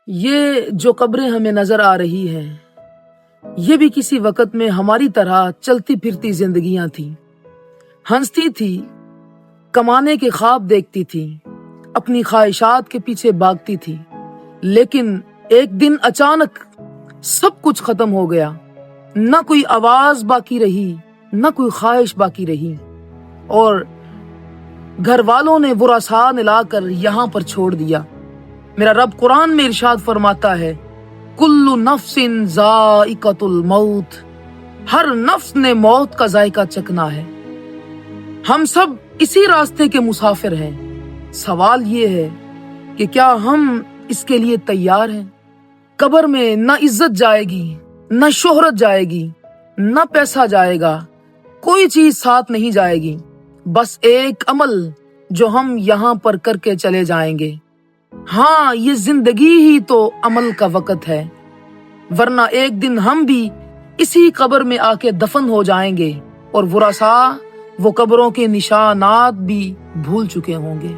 یہ جو قبریں ہمیں نظر آ رہی ہیں، یہ بھی کسی وقت میں ہماری طرح چلتی پھرتی زندگیاں تھیں، ہنستی تھی، کمانے کے خواب دیکھتی تھی، اپنی خواہشات کے پیچھے بھاگتی تھی، لیکن ایک دن اچانک سب کچھ ختم ہو گیا، نہ کوئی آواز باقی رہی، نہ کوئی خواہش باقی رہی، اور گھر والوں نے برا سا ملا کر یہاں پر چھوڑ دیا۔ میرا رب قرآن میں ارشاد فرماتا ہے، کل نفس ذائقۃ الموت، ہر نفس نے موت کا ذائقہ چکھنا ہے۔ ہم سب اسی راستے کے مسافر ہیں۔ سوال یہ ہے کہ کیا ہم اس کے لیے تیار ہیں؟ قبر میں نہ عزت جائے گی، نہ شہرت جائے گی، نہ پیسہ جائے گا، کوئی چیز ساتھ نہیں جائے گی، بس ایک عمل جو ہم یہاں پر کر کے چلے جائیں گے۔ ہاں، یہ زندگی ہی تو عمل کا وقت ہے، ورنہ ایک دن ہم بھی اسی قبر میں آ کے دفن ہو جائیں گے، اور ورثاء وہ قبروں کے نشانات بھی بھول چکے ہوں گے۔